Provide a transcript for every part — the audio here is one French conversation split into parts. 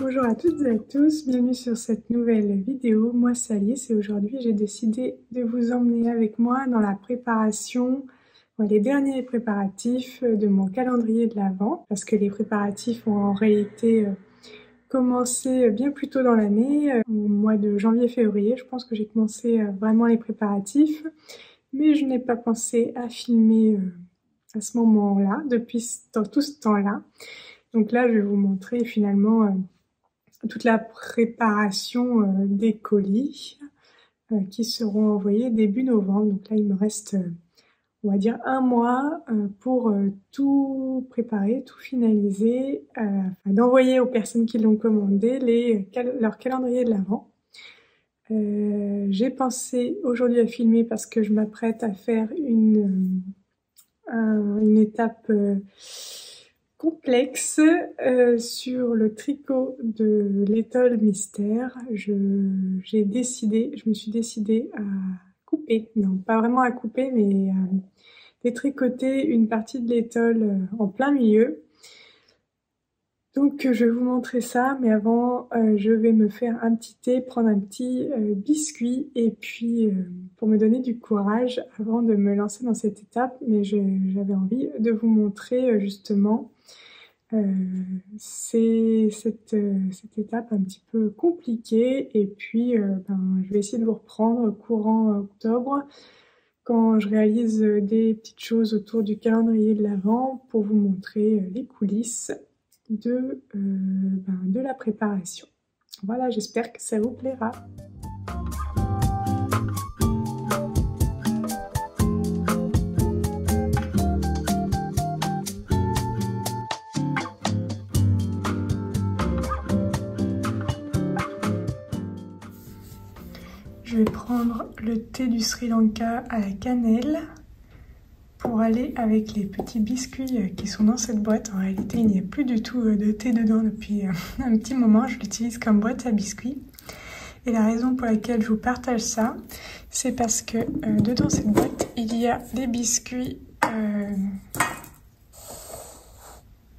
Bonjour à toutes et à tous, bienvenue sur cette nouvelle vidéo. Moi c'est Alice et aujourd'hui j'ai décidé de vous emmener avec moi dans la préparation, les derniers préparatifs de mon calendrier de l'Avent, parce que les préparatifs ont en réalité commencé bien plus tôt dans l'année, au mois de janvier-février. Je pense que j'ai commencé vraiment les préparatifs, mais je n'ai pas pensé à filmer à ce moment-là, depuis tout ce temps-là. Donc là je vais vous montrer finalement toute la préparation des colis qui seront envoyés début novembre. Donc là, il me reste, on va dire, un mois pour tout préparer, tout finaliser, d'envoyer aux personnes qui l'ont commandé leur calendrier de l'Avent. J'ai pensé aujourd'hui à filmer parce que je m'apprête à faire une étape complexe sur le tricot de l'étole mystère. Je me suis décidée à couper, non pas vraiment à couper, mais à détricoter une partie de l'étole en plein milieu. Donc je vais vous montrer ça, mais avant je vais me faire un petit thé, prendre un petit biscuit et puis pour me donner du courage avant de me lancer dans cette étape. Mais j'avais envie de vous montrer justement c'est cette étape un petit peu compliquée et puis je vais essayer de vous reprendre courant octobre quand je réalise des petites choses autour du calendrier de l'Avent pour vous montrer les coulisses de la préparation. Voilà, j'espère que ça vous plaira. Je vais prendre le thé du Sri Lanka à la cannelle pour aller avec les petits biscuits qui sont dans cette boîte. En réalité, il n'y a plus du tout de thé dedans depuis un petit moment. Je l'utilise comme boîte à biscuits. Et la raison pour laquelle je vous partage ça, c'est parce que dedans cette boîte, il y a des biscuits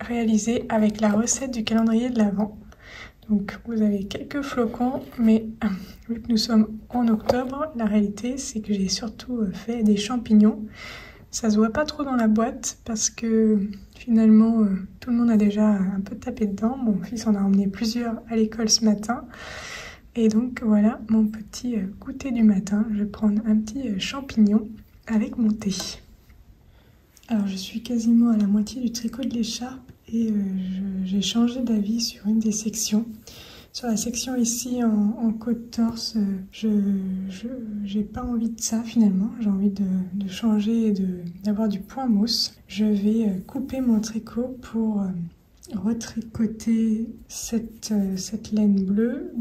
réalisés avec la recette du calendrier de l'Avent. Donc vous avez quelques flocons, mais vu que nous sommes en octobre, la réalité c'est que j'ai surtout fait des champignons. Ça se voit pas trop dans la boîte parce que finalement tout le monde a déjà un peu tapé dedans. Mon fils en a emmené plusieurs à l'école ce matin. Et donc voilà mon petit goûter du matin. Je vais prendre un petit champignon avec mon thé. Alors je suis quasiment à la moitié du tricot de l'écharpe. Et j'ai changé d'avis sur une des sections. Sur la section ici en côte-torse, j'ai pas envie de ça finalement. J'ai envie de changer et d'avoir du point mousse. Je vais couper mon tricot pour retricoter cette laine bleue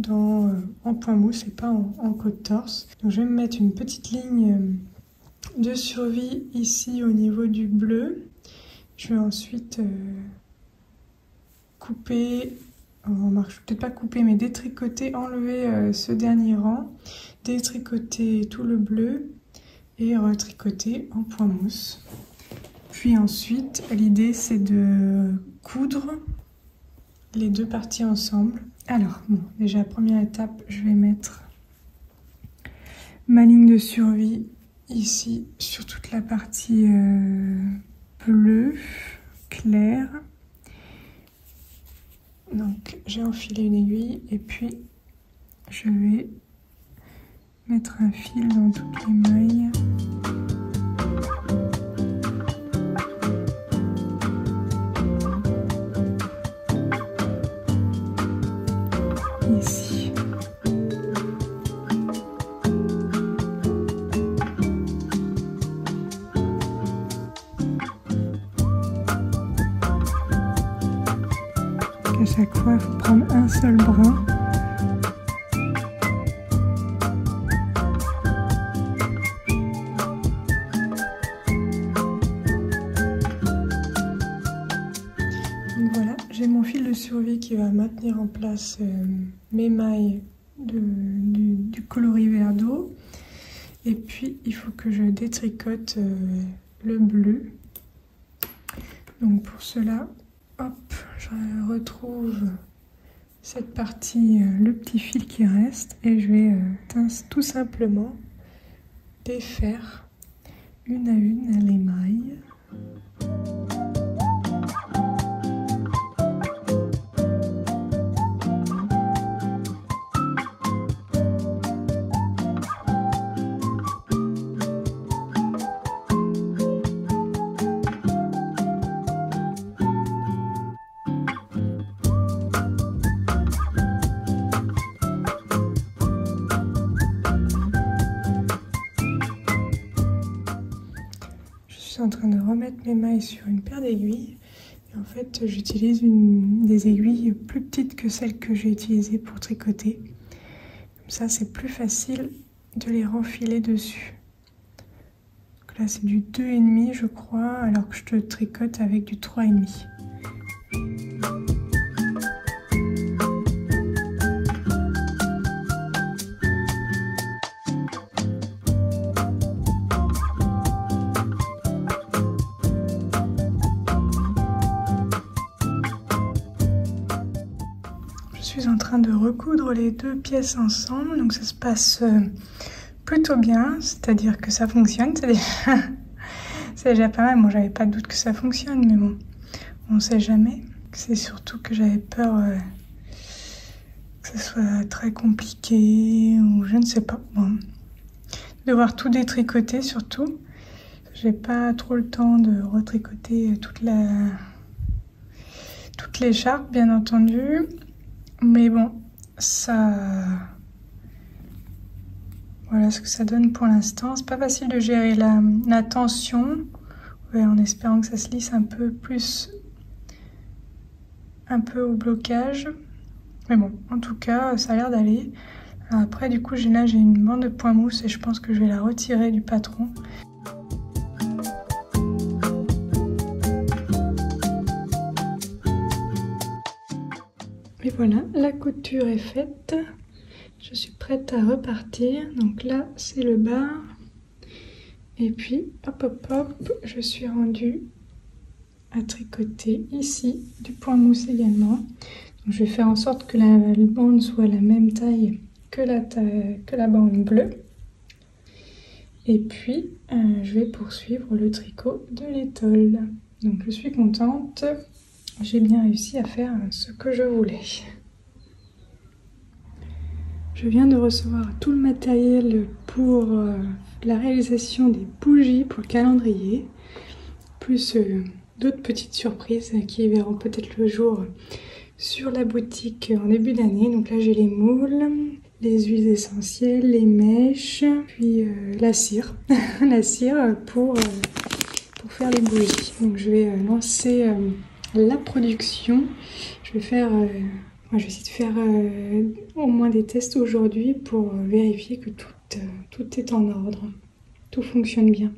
en point mousse et pas en côte-torse. Donc je vais me mettre une petite ligne de survie ici au niveau du bleu. Je vais ensuite couper, peut-être pas couper, mais détricoter, enlever ce dernier rang, détricoter tout le bleu et retricoter en point mousse. Puis ensuite, l'idée c'est de coudre les deux parties ensemble. Alors, bon, déjà première étape, je vais mettre ma ligne de survie ici sur toute la partie bleue, claire. Donc j'ai enfilé une aiguille et puis je vais mettre un fil dans toutes les mailles. ici. À chaque fois, il faut prendre un seul brin. Donc voilà, j'ai mon fil de survie qui va maintenir en place mes mailles du coloris vert d'eau. Et puis, il faut que je détricote le bleu. Donc pour cela, hop, je retrouve cette partie, le petit fil qui reste, et je vais tout simplement défaire une à une les mailles. Je suis en train de remettre mes mailles sur une paire d'aiguilles et en fait j'utilise des aiguilles plus petites que celles que j'ai utilisées pour tricoter. Comme ça c'est plus facile de les renfiler dessus. Donc là c'est du 2,5 je crois, alors que je te tricote avec du 3,5. Je suis en train de recoudre les deux pièces ensemble, donc ça se passe plutôt bien, c'est-à-dire que ça fonctionne, c'est déjà pas mal. Bon, j'avais pas de doute que ça fonctionne, mais bon, on sait jamais. C'est surtout que j'avais peur que ce soit très compliqué, ou je ne sais pas. Bon, devoir tout détricoter surtout. J'ai pas trop le temps de retricoter toute l'écharpe, bien entendu. Mais bon, voilà ce que ça donne pour l'instant. C'est pas facile de gérer la tension, ouais, en espérant que ça se lisse un peu plus, un peu au blocage. Mais bon, en tout cas, ça a l'air d'aller. Après, du coup, là, j'ai une bande de point mousse et je pense que je vais la retirer du patron. Et voilà, la couture est faite. Je suis prête à repartir. Donc là, c'est le bas. Et puis, hop, hop, hop, je suis rendue à tricoter ici du point mousse également. Donc, je vais faire en sorte que la bande soit la même taille que la bande bleue. Et puis, je vais poursuivre le tricot de l'étole. Donc, je suis contente. J'ai bien réussi à faire ce que je voulais. Je viens de recevoir tout le matériel pour la réalisation des bougies pour le calendrier, plus d'autres petites surprises qui verront peut-être le jour sur la boutique en début d'année. Donc là j'ai les moules, les huiles essentielles, les mèches, puis la cire, la cire pour faire les bougies. Donc je vais lancer la production. Je vais essayer de faire au moins des tests aujourd'hui pour vérifier que tout est en ordre, tout fonctionne bien.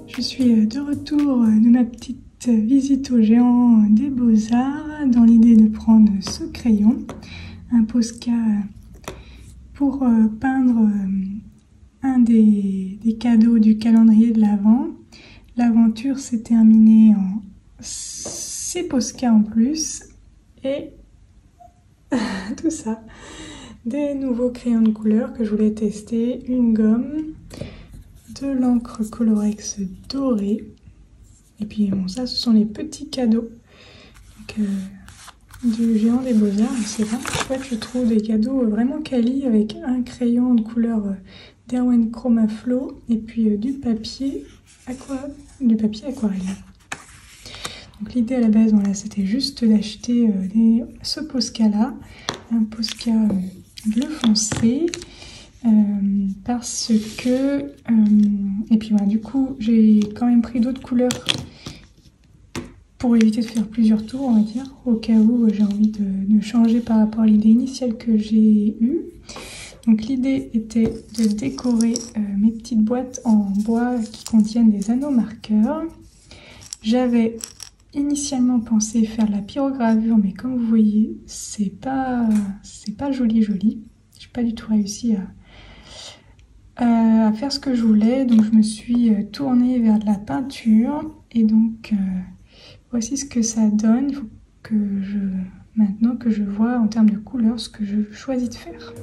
Je suis de retour de ma petite visite au géant des Beaux-Arts dans l'idée de prendre ce crayon, un Posca, pour peindre un des cadeaux du calendrier de l'Avent. L'aventure s'est terminée en 6 Posca en plus. Et tout ça. Des nouveaux crayons de couleur que je voulais tester. Une gomme. De l'encre Colorex dorée. Et puis bon, ça ce sont les petits cadeaux. Donc, du géant des beaux-arts. C'est vraiment chouette, je trouve, des cadeaux vraiment quali avec un crayon de couleur d'Erwan Chroma Flow et puis du papier aquarelle. Donc l'idée à la base, voilà, c'était juste d'acheter ce Posca là, un Posca bleu foncé, parce que et puis voilà, du coup j'ai quand même pris d'autres couleurs pour éviter de faire plusieurs tours, on va dire, au cas où j'ai envie de changer par rapport à l'idée initiale que j'ai eue. Donc l'idée était de décorer mes petites boîtes en bois qui contiennent des anneaux marqueurs. J'avais initialement pensé faire de la pyrogravure, mais comme vous voyez, c'est pas joli. J'ai pas du tout réussi à faire ce que je voulais, donc je me suis tournée vers de la peinture et donc voici ce que ça donne. Il faut que maintenant que je vois en termes de couleurs ce que je choisis de faire.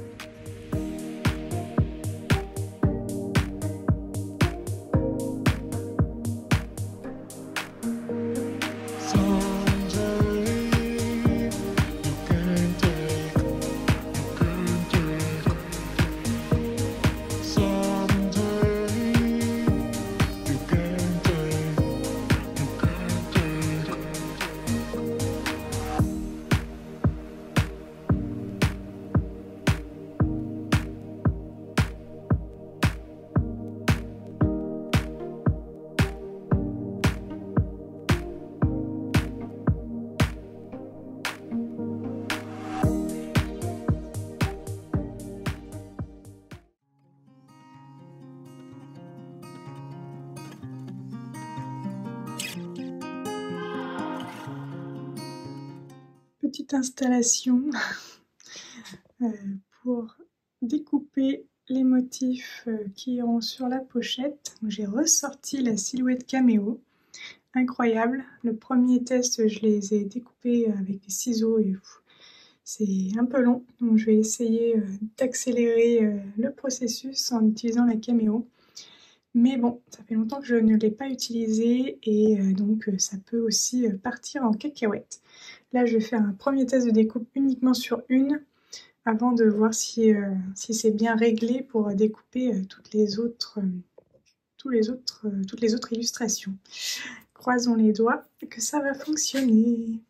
Petite installation pour découper les motifs qui iront sur la pochette. J'ai ressorti la silhouette caméo, incroyable. Le premier test, je les ai découpés avec des ciseaux et c'est un peu long, donc je vais essayer d'accélérer le processus en utilisant la caméo. Mais bon, ça fait longtemps que je ne l'ai pas utilisé et donc ça peut aussi partir en cacahuète. Là, je vais faire un premier test de découpe uniquement sur une avant de voir si c'est bien réglé pour découper toutes les autres illustrations. Croisons les doigts que ça va fonctionner.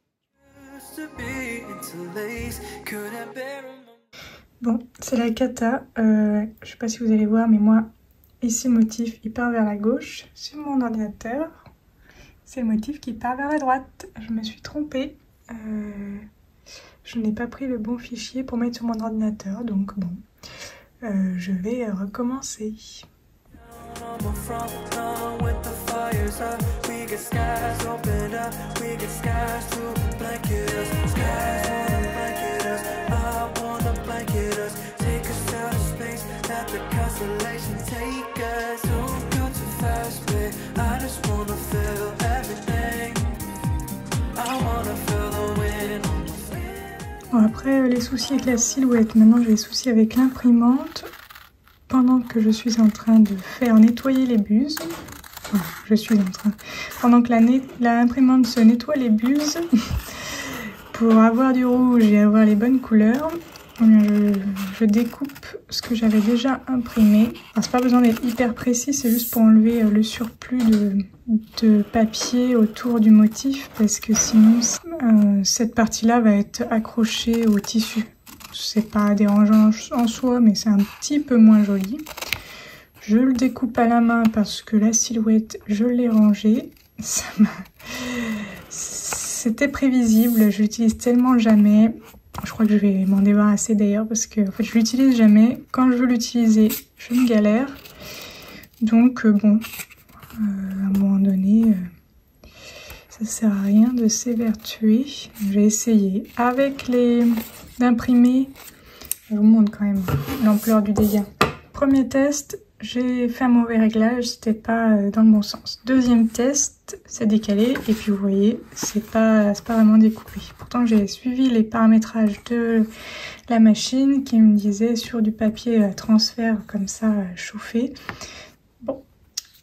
Bon, c'est la cata. Je sais pas si vous allez voir, mais moi, ici le motif il part vers la gauche sur mon ordinateur. C'est le motif qui part vers la droite. Je me suis trompée. Je n'ai pas pris le bon fichier pour mettre sur mon ordinateur, donc bon, je vais recommencer. Bon, après les soucis avec la silhouette, maintenant j'ai les soucis avec l'imprimante. Pendant que je suis en train de faire nettoyer les buses, pendant que l'imprimante se nettoie les buses, pour avoir du rouge et avoir les bonnes couleurs, je découpe ce que j'avais déjà imprimé. C'est pas besoin d'être hyper précis, c'est juste pour enlever le surplus de papier autour du motif, parce que sinon cette partie-là va être accrochée au tissu. C'est pas dérangeant en soi, mais c'est un petit peu moins joli. Je le découpe à la main parce que la silhouette, je l'ai rangée. C'était prévisible, je l'utilise tellement jamais. Je crois que je vais m'en débarrasser d'ailleurs parce que en fait, je l'utilise jamais. Quand je veux l'utiliser, je me galère. Donc bon, à un moment donné, ça sert à rien de s'évertuer. Je vais essayer avec d'imprimer. Je vous montre quand même l'ampleur du dégât. Premier test, j'ai fait un mauvais réglage, c'était pas dans le bon sens. Deuxième test, c'est décalé et puis vous voyez, c'est pas vraiment découpé. Pourtant j'ai suivi les paramétrages de la machine qui me disait sur du papier transfert comme ça chauffé. Bon,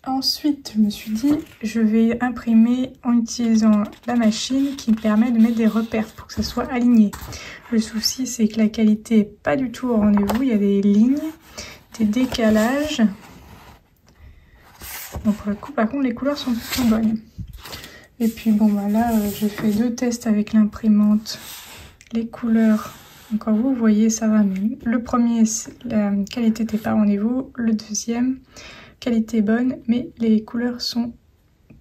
ensuite je me suis dit je vais imprimer en utilisant la machine qui me permet de mettre des repères pour que ça soit aligné. Le souci c'est que la qualité est pas du tout au rendez-vous, il y a des lignes, des décalages. Bon, pour le coup par contre les couleurs sont plutôt bonnes. Et puis bon bah là j'ai fait 2 tests avec l'imprimante. Les couleurs, encore vous voyez ça va mieux. Le premier la qualité n'était pas au rendez-vous. Le deuxième qualité bonne mais les couleurs sont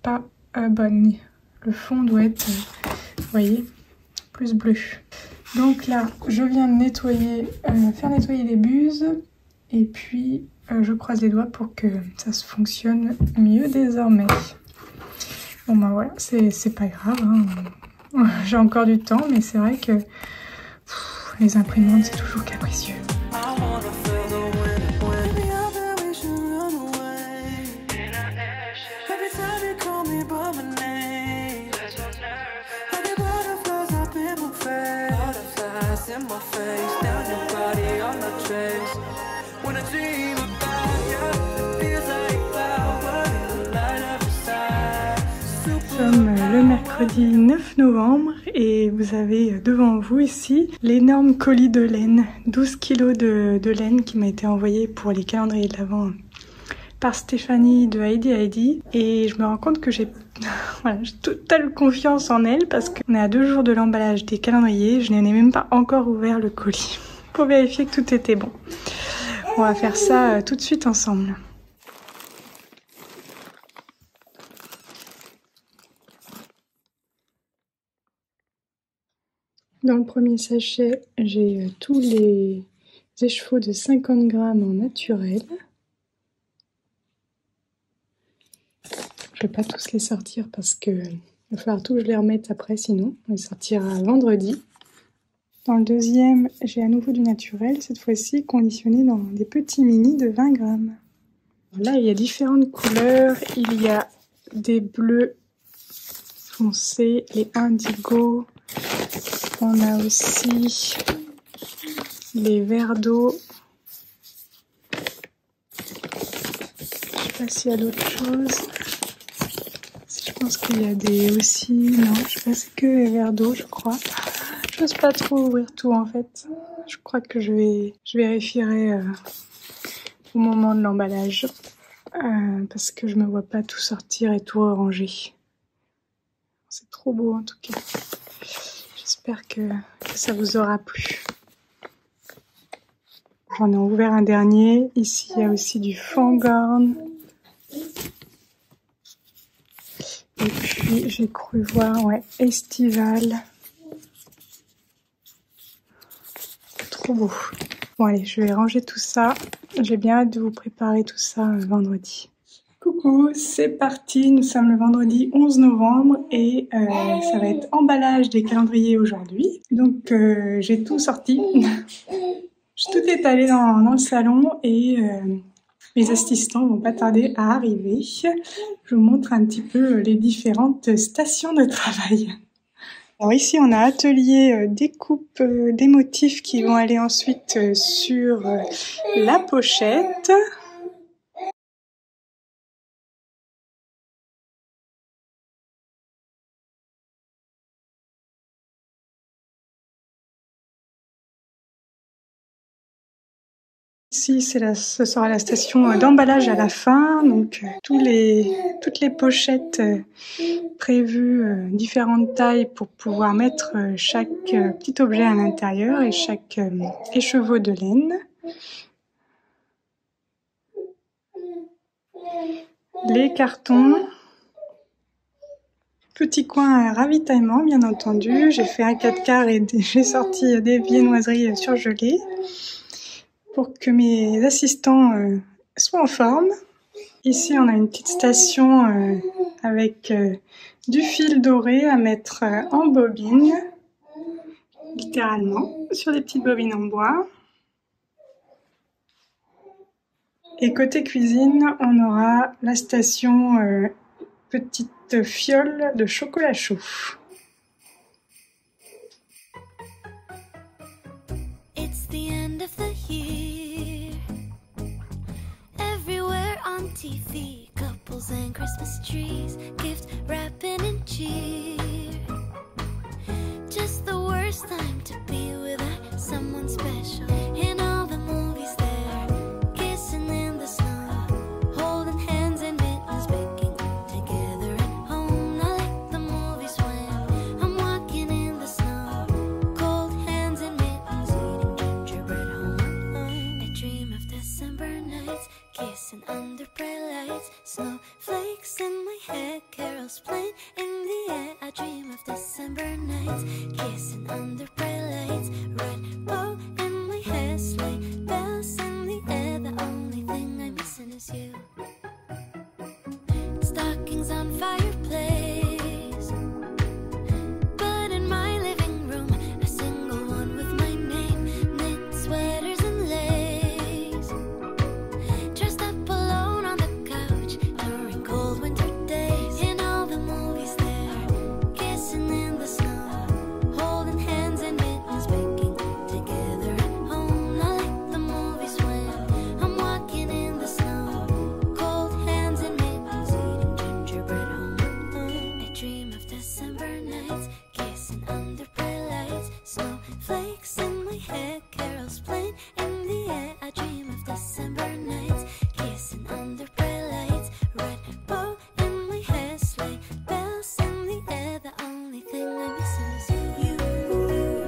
pas bonnes. Le fond doit être, vous voyez, plus bleu. Donc là je viens de nettoyer, faire nettoyer les buses. Et puis je croise les doigts pour que ça se fonctionne mieux désormais. Bon ben voilà, c'est pas grave, hein. J'ai encore du temps, mais c'est vrai que les imprimantes c'est toujours capricieux. Nous sommes le mercredi 9 novembre et vous avez devant vous ici l'énorme colis de laine, 12 kg de laine qui m'a été envoyé pour les calendriers de l'Avent par Stéphanie de Heidi. Et je me rends compte que j'ai voilà, totale confiance en elle parce qu'on est à 2 jours de l'emballage des calendriers. Je n'en ai même pas encore ouvert le colis pour vérifier que tout était bon. On va faire ça tout de suite ensemble. Dans le premier sachet, j'ai tous les échevaux de 50 grammes en naturel. Je vais pas tous les sortir parce que il va falloir tout que je les remette après, sinon on les sortira vendredi. Dans le deuxième, j'ai à nouveau du naturel, cette fois-ci conditionné dans des petits mini de 20 grammes. Là, il y a différentes couleurs. Il y a des bleus foncés, les indigos. On a aussi les verts d'eau. Je sais pas s'il y a d'autres choses. Je pense qu'il y a des aussi... Non, je sais pas, c'est que les verres d'eau, je crois. Je n'ose pas trop ouvrir tout en fait. Je crois que je vérifierai au moment de l'emballage. Parce que je me vois pas tout sortir et tout ranger. C'est trop beau en tout cas. J'espère que ça vous aura plu. J'en ai ouvert un dernier. Ici, il y a aussi du Fangorn. Et puis, j'ai cru voir, ouais, Estival. Trop beau. Bon, allez, je vais ranger tout ça. J'ai bien hâte de vous préparer tout ça vendredi. Coucou, c'est parti. Nous sommes le vendredi 11 novembre et ça va être emballage des calendriers aujourd'hui. Donc, j'ai tout sorti. J'ai tout étalé dans le salon et mes assistants vont pas tarder à arriver. Je vous montre un petit peu les différentes stations de travail. Alors ici on a atelier découpe des motifs qui vont aller ensuite sur la pochette. Ici, ce sera la station d'emballage à la fin, donc toutes les pochettes prévues, différentes tailles pour pouvoir mettre chaque petit objet à l'intérieur et chaque écheveau de laine. Les cartons. Petit coin ravitaillement, bien entendu. J'ai fait un 4 quarts et j'ai sorti des viennoiseries surgelées pour que mes assistants soient en forme. Ici, on a une petite station avec du fil doré à mettre en bobine, littéralement, sur des petites bobines en bois. Et côté cuisine, on aura la station petite fiole de chocolat chaud. It's the end of the year. Everywhere on TV, couples and Christmas trees, gift wrapping and cheer. Just the worst time to be without someone special. In all the movies there, kissing in the snow, holding hands and mittens, baking together at home. I like the movies when I'm walking in the snow, cold hands and mittens, eating gingerbread home alone. I dream of December nights, kissing under bright lights, snowflakes in my hair, carols playing in the air. I dream of December nights, kissing under bright lights, red bow in my hair, sleigh bells in the air. The only thing I'm missing is you. Stockings on fireplace, but in my living room, a single one with my name, knit sweaters and lace. Dressed up alone on the couch during cold winter days. In all the movies there, kissing in the snow, holding hands and mittens, baking together at home. I like the movies when I'm walking in the snow, cold hands and mittens, eating gingerbread home alone. I dream of December nights, kissing under bright lights, snowflakes in my hair, carols playing in the air. I dream of December nights, kissing under bright lights, red bow in my hair, sleigh bells in the air. The only thing I'm missing is you,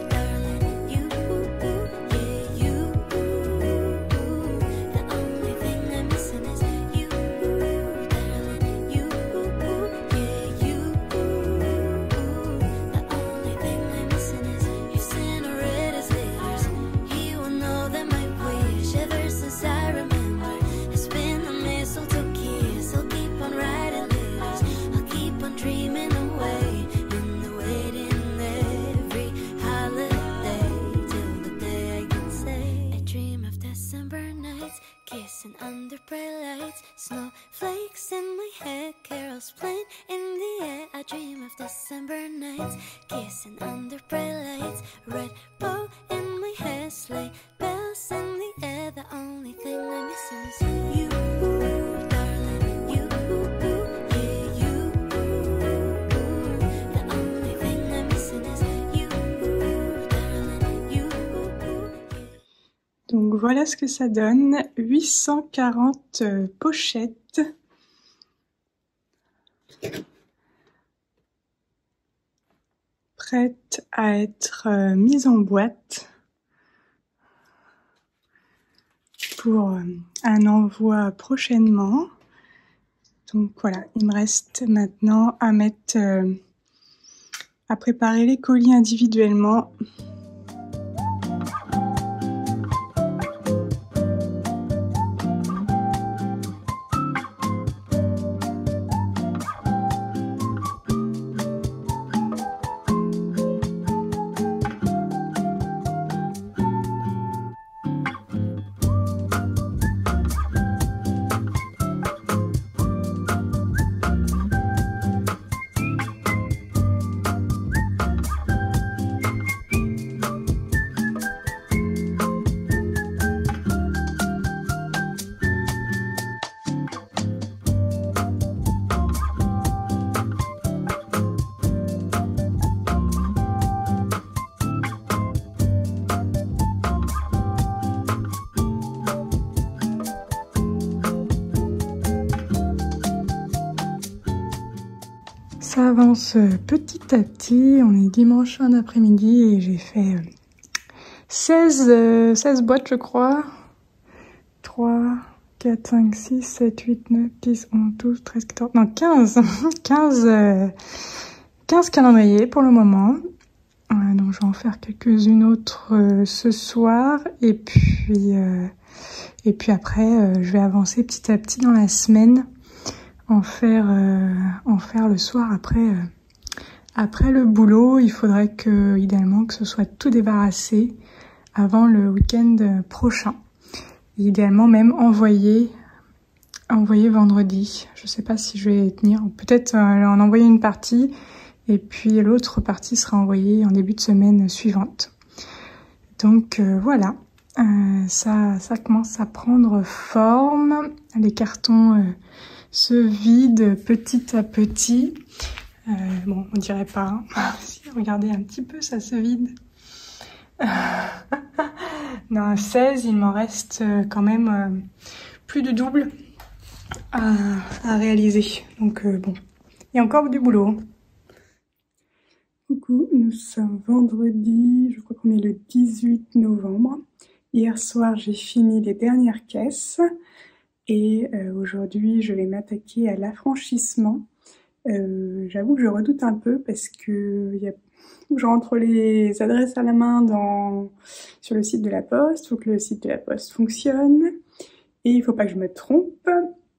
darling, you, yeah, you. The only thing I'm missing is you, darling, you, yeah, you. The only thing I'm missing is you. Santa read his letters, he will know that my wish ever since I remember has been the mistletoe kiss. I'll keep on writing letters, I'll keep on dreaming away in the waiting every holiday till the day I can say I dream of December nights, kissing under bright lights, snowflakes in my hair, carols playing in the air. I dream of December nights, kissing under bright lights, red bow in my hair, sleigh bells in the air. The only thing I'm missing is you, darling, you, yeah, you. The only thing I'm missing is you, darling, you, yeah. Donc voilà ce que ça donne, 840 pochettes. Prêtes à être mises en boîte pour un envoi prochainement. Donc voilà, il me reste maintenant à mettre, à préparer les colis individuellement. Ça avance petit à petit, on est dimanche fin d'après-midi et j'ai fait 16 boîtes je crois. 3, 4, 5, 6, 7, 8, 9, 10, 11, 12, 13, 14, non 15 15 calendriers pour le moment. Donc je vais en faire quelques-unes autres ce soir et puis après je vais avancer petit à petit dans la semaine. En faire le soir après le boulot. Il faudrait idéalement que ce soit tout débarrassé avant le week-end prochain. Et idéalement même envoyer envoyer vendredi. Je sais pas si je vais tenir. Peut-être en envoyer une partie et puis l'autre partie sera envoyée en début de semaine suivante. Donc voilà, ça commence à prendre forme. Les cartons se vident petit à petit. Bon, on dirait pas. Hein. Si, regardez un petit peu, ça se vide. Dans 16, il m'en reste quand même plus du double à réaliser. Donc bon, il y a encore du boulot. Coucou, nous sommes vendredi, je crois qu'on est le 18 novembre. Hier soir, j'ai fini les dernières caisses et aujourd'hui, je vais m'attaquer à l'affranchissement. J'avoue que je redoute un peu parce que je rentre les adresses à la main sur le site de la Poste. Il faut que le site de la Poste fonctionne et il faut pas que je me trompe.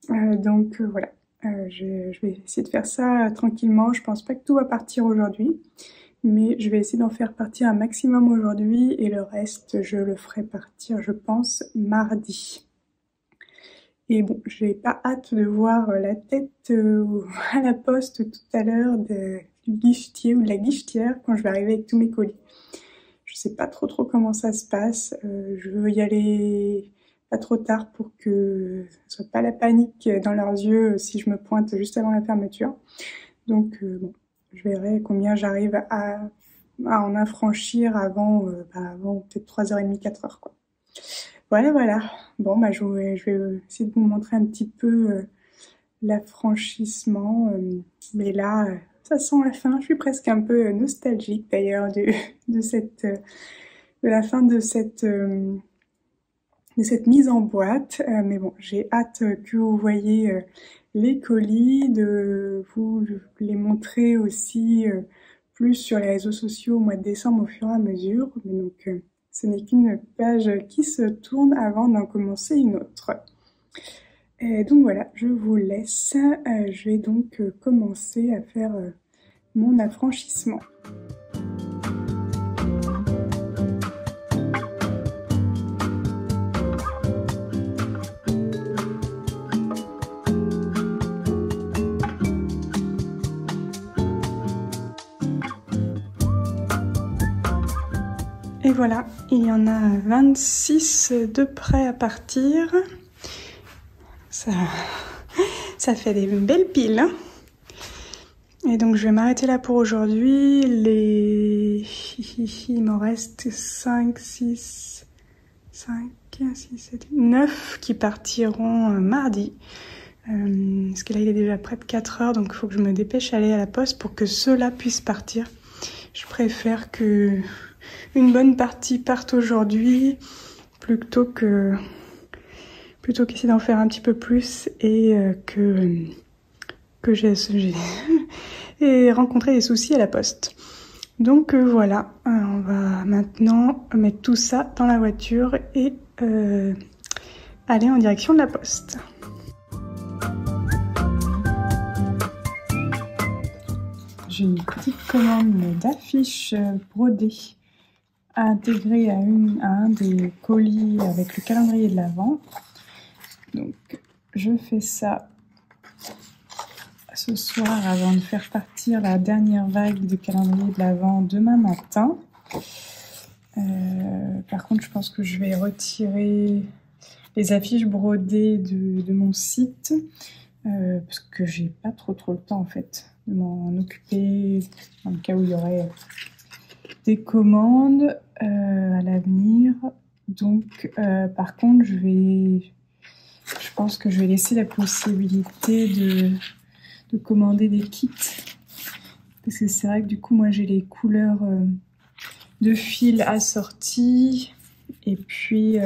Donc voilà, je vais essayer de faire ça tranquillement. Je pense pas que tout va partir aujourd'hui, mais je vais essayer d'en faire partir un maximum aujourd'hui et le reste, je le ferai partir, je pense, mardi. Et bon, j'ai pas hâte de voir la tête à la Poste tout à l'heure du guichetier ou de la guichetière quand je vais arriver avec tous mes colis. Je sais pas trop comment ça se passe. Je veux y aller pas trop tard pour que ce soit pas la panique dans leurs yeux si je me pointe juste avant la fermeture. Donc bon, je verrai combien j'arrive à en affranchir avant peut-être 3h30, 4h quoi. Voilà. Bon, bah, je vais essayer de vous montrer un petit peu l'affranchissement. Mais là, ça sent la fin. Je suis presque un peu nostalgique d'ailleurs de la fin de cette mise en boîte. Mais bon, j'ai hâte que vous voyez les colis, de vous les montrer aussi plus sur les réseaux sociaux au mois de décembre au fur et à mesure. Mais donc, ce n'est qu'une page qui se tourne avant d'en commencer une autre. Donc voilà, je vous laisse. Je vais donc commencer à faire mon affranchissement. Et voilà, il y en a 26 de prêts à partir. Ça fait des belles piles. Hein. Et donc je vais m'arrêter là pour aujourd'hui. Il m'en reste 9 qui partiront mardi. Parce que là il est déjà près de 4h, donc il faut que je me dépêche à aller à la Poste pour que ceux-là puissent partir. Je préfère que une bonne partie parte aujourd'hui plutôt qu'essayer d'en faire un petit peu plus et que j'ai rencontré des soucis à la Poste. Donc voilà, on va maintenant mettre tout ça dans la voiture et aller en direction de la Poste. J'ai une petite commande d'affiches brodées à intégrer à un des colis avec le calendrier de l'Avent. Donc je fais ça ce soir avant de faire partir la dernière vague de calendrier de l'Avent demain matin. Par contre, je pense que je vais retirer les affiches brodées de mon site parce que j'ai pas trop le temps en fait de m'en occuper dans le cas où il y aurait des commandes à l'avenir. Donc par contre, je pense que je vais laisser la possibilité de commander des kits parce que c'est vrai que du coup moi j'ai les couleurs de fil assorties et puis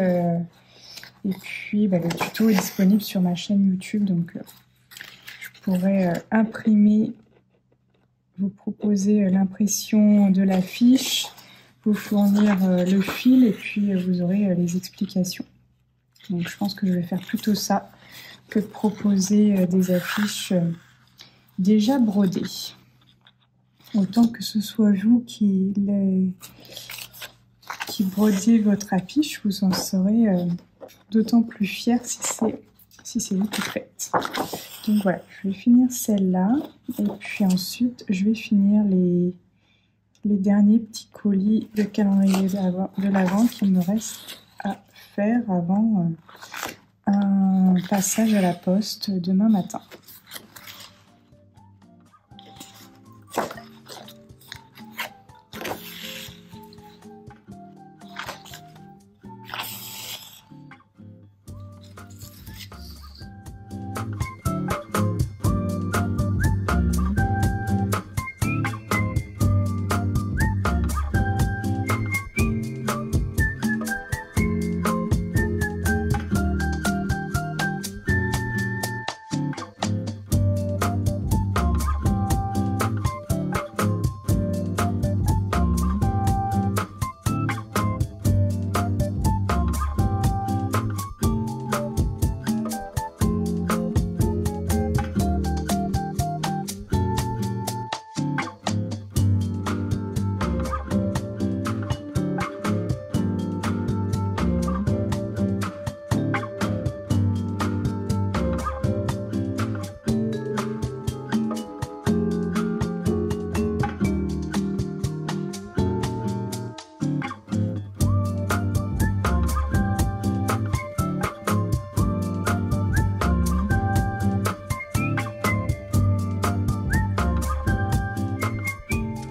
le tuto est disponible sur ma chaîne YouTube, donc je pourrais vous proposer l'impression de l'affiche, vous fournir le fil et puis vous aurez les explications. Donc je pense que je vais faire plutôt ça que de proposer des affiches déjà brodées. Autant que ce soit vous qui brodez votre affiche, vous en serez d'autant plus fiers si c'est si c'est vous qui faites. Donc voilà, je vais finir celle-là et puis ensuite je vais finir les derniers petits colis de calendrier de l'Avent qu'il me reste à faire avant un passage à la poste demain matin.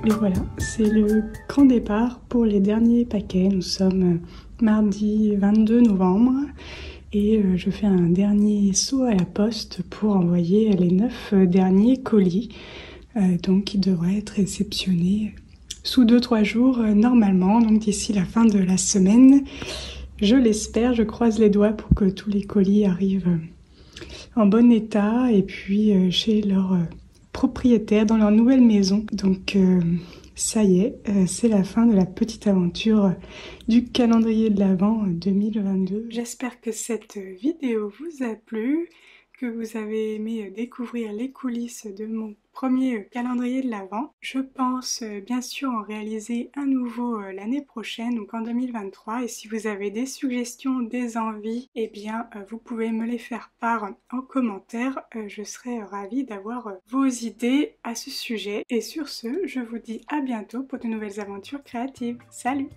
Et voilà, c'est le grand départ pour les derniers paquets. Nous sommes mardi 22 novembre et je fais un dernier saut à la poste pour envoyer les 9 derniers colis. Donc qui devraient être réceptionnés sous 2-3 jours normalement, donc d'ici la fin de la semaine. Je l'espère, je croise les doigts pour que tous les colis arrivent en bon état et puis chez leur propriétaires dans leur nouvelle maison. Donc ça y est, c'est la fin de la petite aventure du calendrier de l'Avent 2022. J'espère que cette vidéo vous a plu, que vous avez aimé découvrir les coulisses de mon premier calendrier de l'Avent. Je pense bien sûr en réaliser un nouveau l'année prochaine, donc en 2023. Et si vous avez des suggestions, des envies, eh bien vous pouvez me les faire part en commentaire. Je serai ravie d'avoir vos idées à ce sujet. Et sur ce, je vous dis à bientôt pour de nouvelles aventures créatives. Salut!